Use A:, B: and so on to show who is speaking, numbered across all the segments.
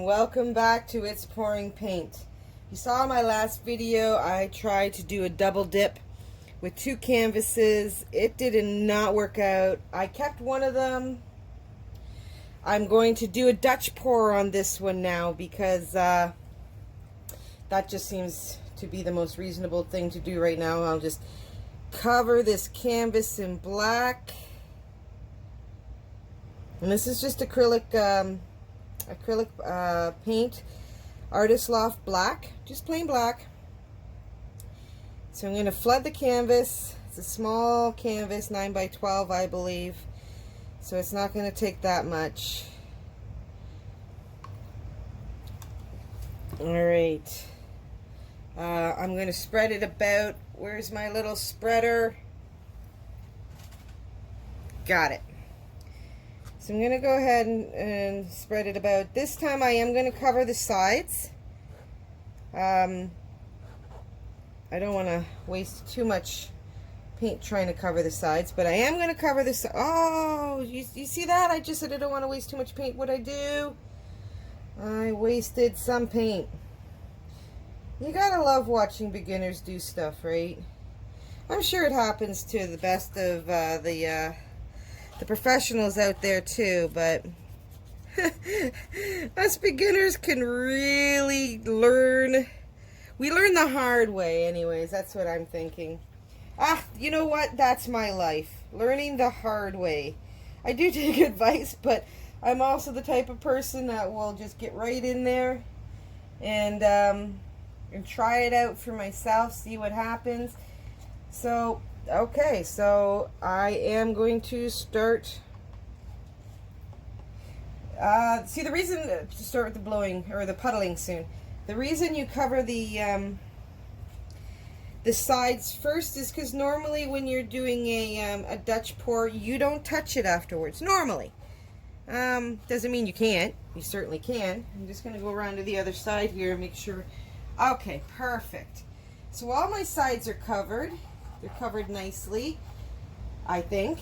A: welcome back to It's Pouring Paint. You saw in my last video I tried to do a double dip with two canvases. It did not work out. I kept one of them. I'm going to do a Dutch pour on this one now because that just seems to be the most reasonable thing to do right now. I'll just cover this canvas in black. And this is just acrylic paint, Artist Loft black, just plain black. So I'm going to flood the canvas. It's a small canvas, 9 by 12 I believe, so it's not going to take that much. Alright, I'm going to spread it about. Where's my little spreader? Got it. So I'm going to go ahead and spread it about. This time I am going to cover the sides. I don't want to waste too much paint trying to cover the sides, but I am going to cover this. Oh, you see that? I just said I don't want to waste too much paint. What'd I do? I wasted some paint. You gotta love watching beginners do stuff, right? I'm sure it happens to the best of the professionals out there too, but us beginners can really learn. We learn the hard way anyways. That's what I'm thinking. You know what? That's my life. Learning the hard way. I do take advice, but I'm also the type of person that will just get right in there and try it out for myself, see what happens. So okay, so I am going to start. See, the reason to start with the blowing or the puddling soon. The reason you cover the sides first is because normally when you're doing a Dutch pour, you don't touch it afterwards. Normally, doesn't mean you can't. You certainly can. I'm just going to go around to the other side here and make sure. Okay, perfect. So all my sides are covered. They're covered nicely, I think.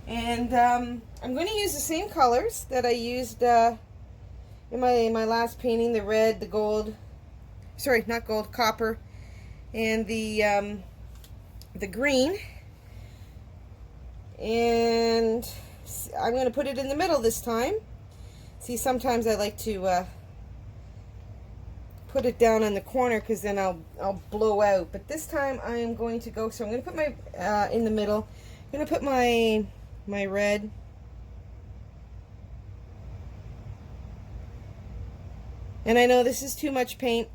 A: And I'm going to use the same colors that I used in my last painting, the red, the gold, sorry, not gold, copper, and the green. And I'm going to put it in the middle this time. See, sometimes I like to put it down in the corner because then I'll blow out. But this time I am going to go. So I'm going to put my in the middle. I'm going to put my red. And I know this is too much paint.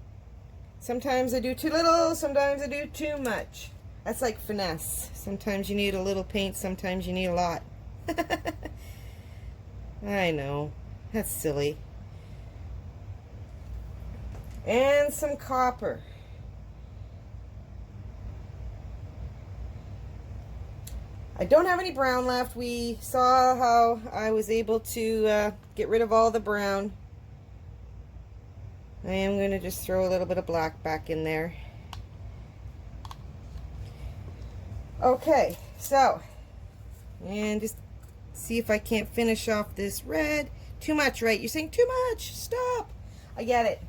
A: Sometimes I do too little. Sometimes I do too much. That's like finesse. Sometimes you need a little paint. Sometimes you need a lot. I know. That's silly. And some copper. I don't have any brown left. We saw how I was able to get rid of all the brown. I am going to just throw a little bit of black back in there. Okay, so, and just see if I can't finish off this red. Too much, right? You're saying too much. Stop. I get it.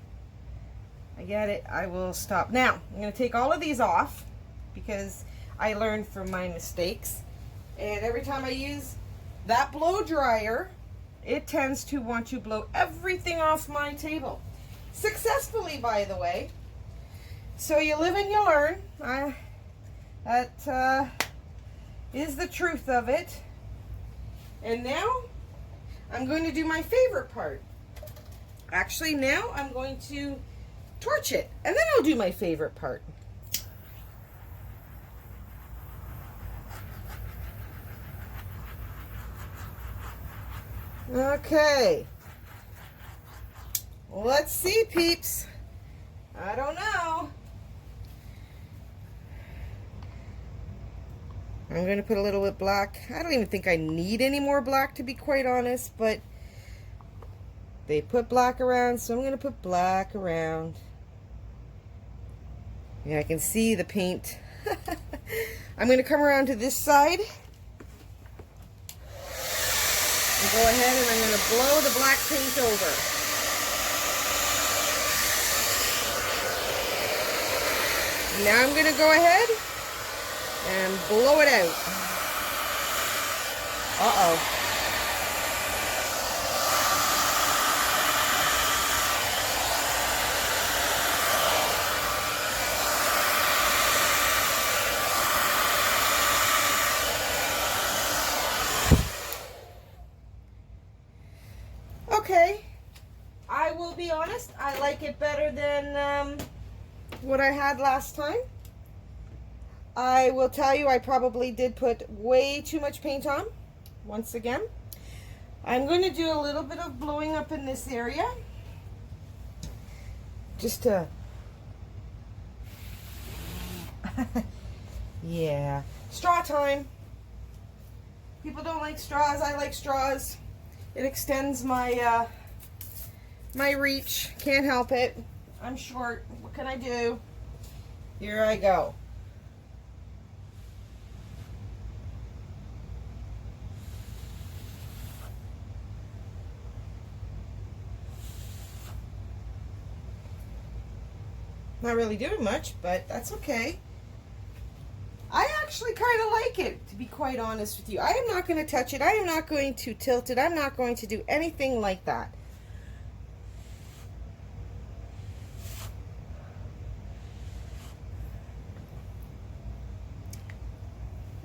A: I get it. I will stop. Now, I'm going to take all of these off because I learned from my mistakes. And every time I use that blow dryer, it tends to want to blow everything off my table. Successfully, by the way. So you live and you learn. That is the truth of it. And now, I'm going to do my favorite part. Actually, now I'm going to torch it, and then I'll do my favorite part. Okay. Let's see, peeps. I don't know. I'm going to put a little bit black. I don't even think I need any more black, to be quite honest, but they put black around, so I'm going to put black around. Yeah, I can see the paint. I'm going to come around to this side. And go ahead and I'm going to blow the black paint over. Now I'm going to go ahead and blow it out. Uh-oh. Okay, I will be honest, I like it better than what I had last time. I will tell you, I probably did put way too much paint on, once again. I'm going to do a little bit of blowing up in this area, just to, yeah, straw time. People don't like straws, I like straws. It extends my my reach. Can't help it. I'm short. What can I do? Here I go. Not really doing much, but that's okay. I actually kind of like it, to be quite honest with you. I am not going to touch it. I am not going to tilt it. I'm not going to do anything like that.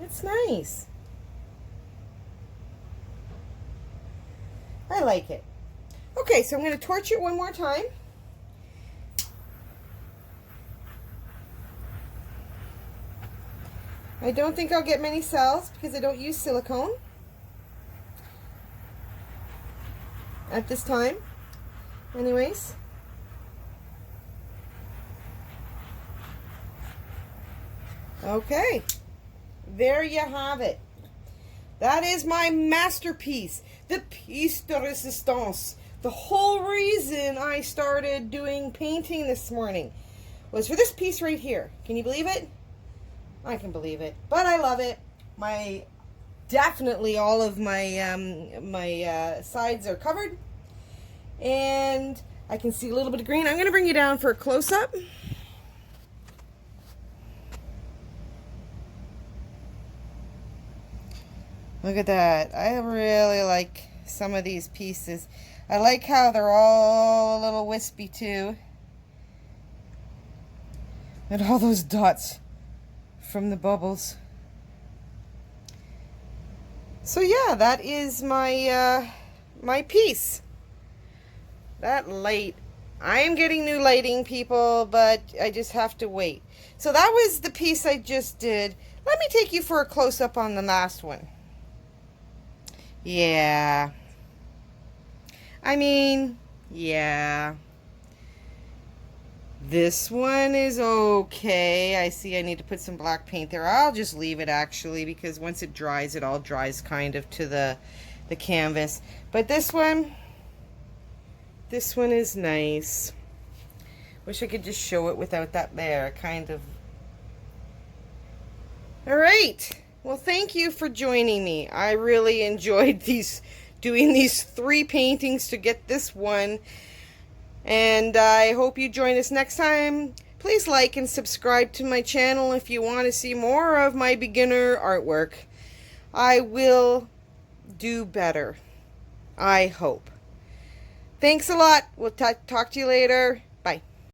A: It's nice. I like it. Okay, so I'm going to torch it one more time. I don't think I'll get many cells because I don't use silicone at this time. Anyways. Okay. There you have it. That is my masterpiece, the piece de resistance. The whole reason I started doing painting this morning was for this piece right here. Can you believe it? I can believe it, but I love it. Definitely all of my sides are covered, and I can see a little bit of green. I'm going to bring you down for a close-up. Look at that. I really like some of these pieces. I like how they're all a little wispy too. And all those dots from the bubbles. So yeah, that is my my piece. That light. I am getting new lighting, people, but I just have to wait. So that was the piece I just did. Let me take you for a close-up on the last one. Yeah. I mean, yeah. This one is okay. I see I need to put some black paint there. I'll just leave it actually, because once it dries, it all dries kind of to the canvas. But this one is nice. Wish I could just show it without that there, kind of. All right. Well, thank you for joining me. I really enjoyed doing these 3 paintings to get this one. And I hope you join us next time. Please like and subscribe to my channel if you want to see more of my beginner artwork. I will do better. I hope. Thanks a lot. We'll talk to you later. Bye.